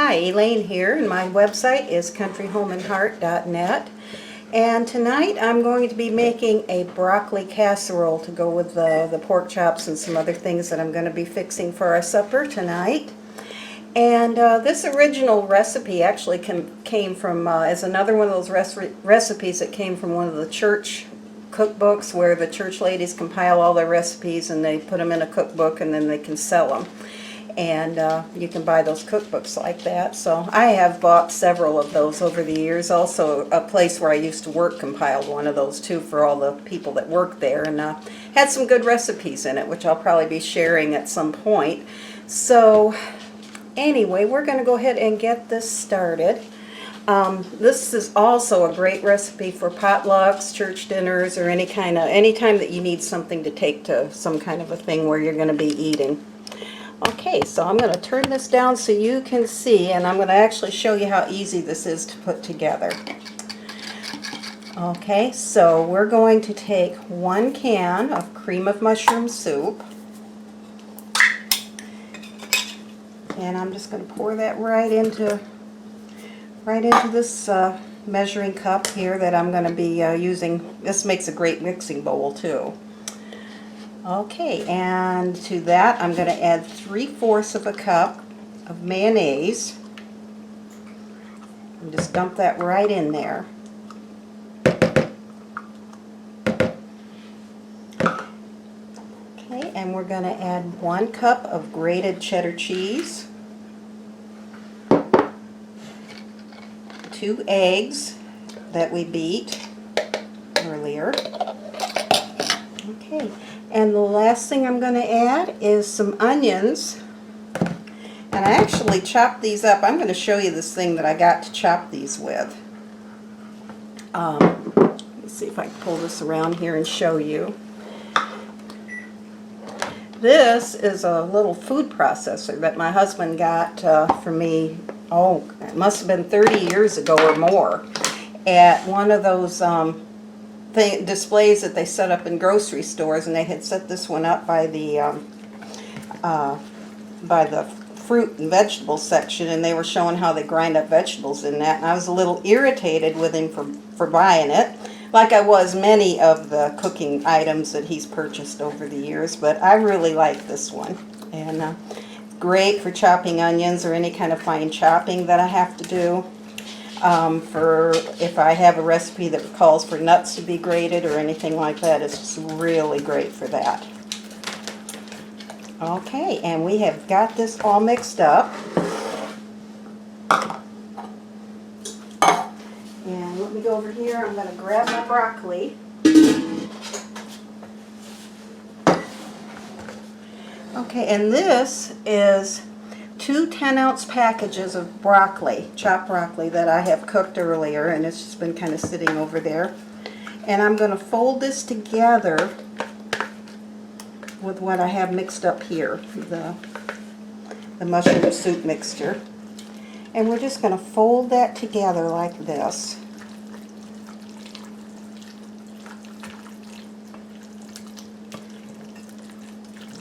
Hi, Elaine here, and my website is countryhomeandheart.net. And tonight I'm going to be making a broccoli casserole to go with the pork chops and some other things that I'm going to be fixing for our supper tonight. And this original recipe actually came from, is another one of those recipes that came from one of the church cookbooks where the church ladies compile all their recipes and they put them in a cookbook and then they can sell them. And you can buy those cookbooks like that. So I have bought several of those over the years. Also, a place where I used to work compiled one of those too for all the people that work there, and had some good recipes in it, which I'll probably be sharing at some point. So anyway, we're going to go ahead and get this started. This is also a great recipe for potlucks, church dinners, or anytime that you need something to take to some kind of a thing where you're going to be eating. Okay, so I'm going to turn this down so you can see, and I'm going to actually show you how easy this is to put together. Okay, so we're going to take 1 can of cream of mushroom soup, and I'm just going to pour that right into this measuring cup here that I'm going to be using. This makes a great mixing bowl too. Okay, and to that I'm going to add 3/4 of a cup of mayonnaise. And just dump that right in there. Okay, and we're going to add 1 cup of grated cheddar cheese, 2 eggs that we beat earlier. Okay. And the last thing I'm going to add is some onions. And I actually chopped these up. I'm going to show you this thing that I got to chop these with. Let's see if I can pull this around here and show you. This is a little food processor that my husband got for me, it must have been 30 years ago or more, at one of those displays that they set up in grocery stores, and they had set this one up by the fruit and vegetable section, and they were showing how they grind up vegetables in that, and I was a little irritated with him for buying it, like I was many of the cooking items that he's purchased over the years, but I really like this one, and great for chopping onions or any kind of fine chopping that I have to do. For if I have a recipe that calls for nuts to be grated or anything like that, it's just really great for that. Okay, and we have got this all mixed up. And let me go over here. I'm going to grab my broccoli. Okay, and this is 2 10-ounce packages of broccoli, chopped broccoli, that I have cooked earlier, and it's just been kind of sitting over there. And I'm going to fold this together with what I have mixed up here, the mushroom soup mixture. And we're just going to fold that together like this.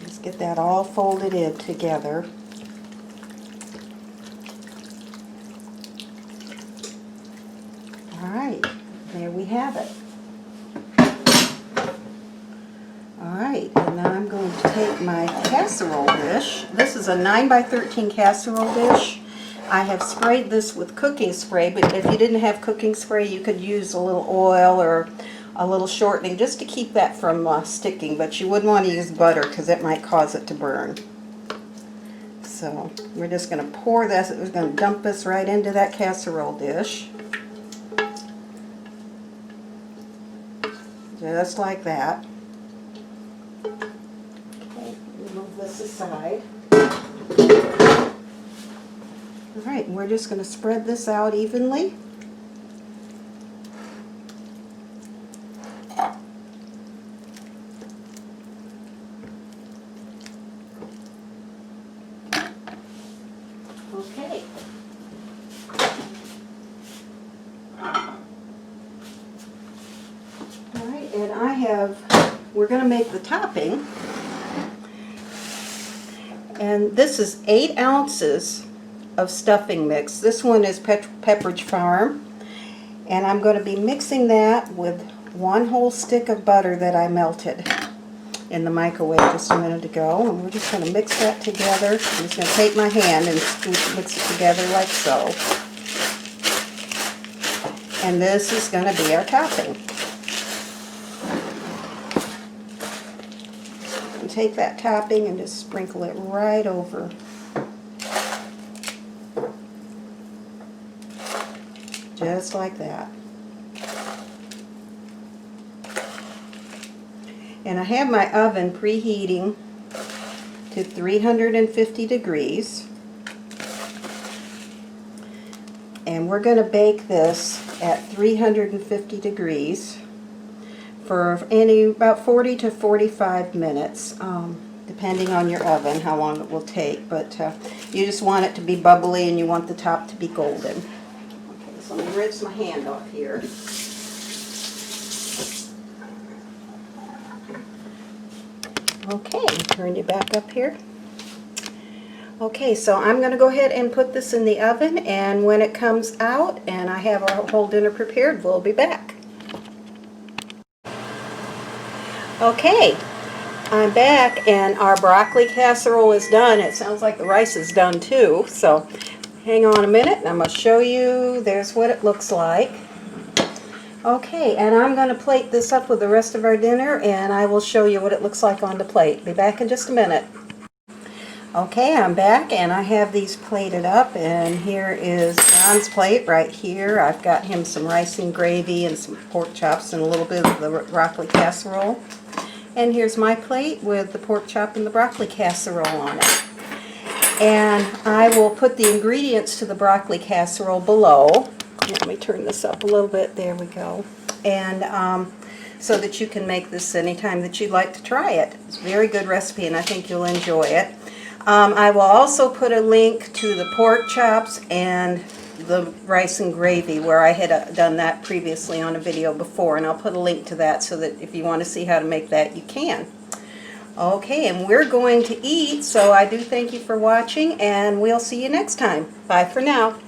Just get that all folded in together. Alright, there we have it. Alright, and now I'm going to take my casserole dish. This is a 9x13 casserole dish. I have sprayed this with cooking spray, but if you didn't have cooking spray, you could use a little oil or a little shortening just to keep that from sticking, but you wouldn't want to use butter because it might cause it to burn. So we're just going to pour this, we're going to dump this right into that casserole dish. Just like that. Okay, move this aside. Alright, we're just going to spread this out evenly. Okay. Alright, and we're going to make the topping. And this is 8 ounces of stuffing mix. This one is Pepperidge Farm, and I'm going to be mixing that with 1 whole stick of butter that I melted in the microwave just a minute ago. And we're just going to mix that together. I'm just going to take my hand and mix it together like so. And this is going to be our topping. And take that topping and just sprinkle it right over. Just like that. And I have my oven preheating to 350 degrees. And we're going to bake this at 350 degrees for about 40 to 45 minutes, depending on your oven, how long it will take. But you just want it to be bubbly and you want the top to be golden. Okay, so let me rinse my hand off here. Okay, turn you back up here. Okay, so I'm going to go ahead and put this in the oven, and when it comes out and I have our whole dinner prepared, we'll be back. Okay, I'm back and our broccoli casserole is done. It sounds like the rice is done too, so hang on a minute and I'm going to show you. There's what it looks like. Okay, and I'm going to plate this up with the rest of our dinner, and I will show you what it looks like on the plate. Be back in just a minute. Okay, I'm back, and I have these plated up, and here is John's plate right here. I've got him some rice and gravy and some pork chops and a little bit of the broccoli casserole. And here's my plate with the pork chop and the broccoli casserole on it. And I will put the ingredients to the broccoli casserole below. Let me turn this up a little bit. There we go. And so that you can make this anytime that you'd like to try it. It's a very good recipe, and I think you'll enjoy it. I will also put a link to the pork chops and the rice and gravy, where I had done that previously on a video before, and I'll put a link to that so that if you want to see how to make that, you can. Okay, and we're going to eat, so I do thank you for watching, and we'll see you next time. Bye for now.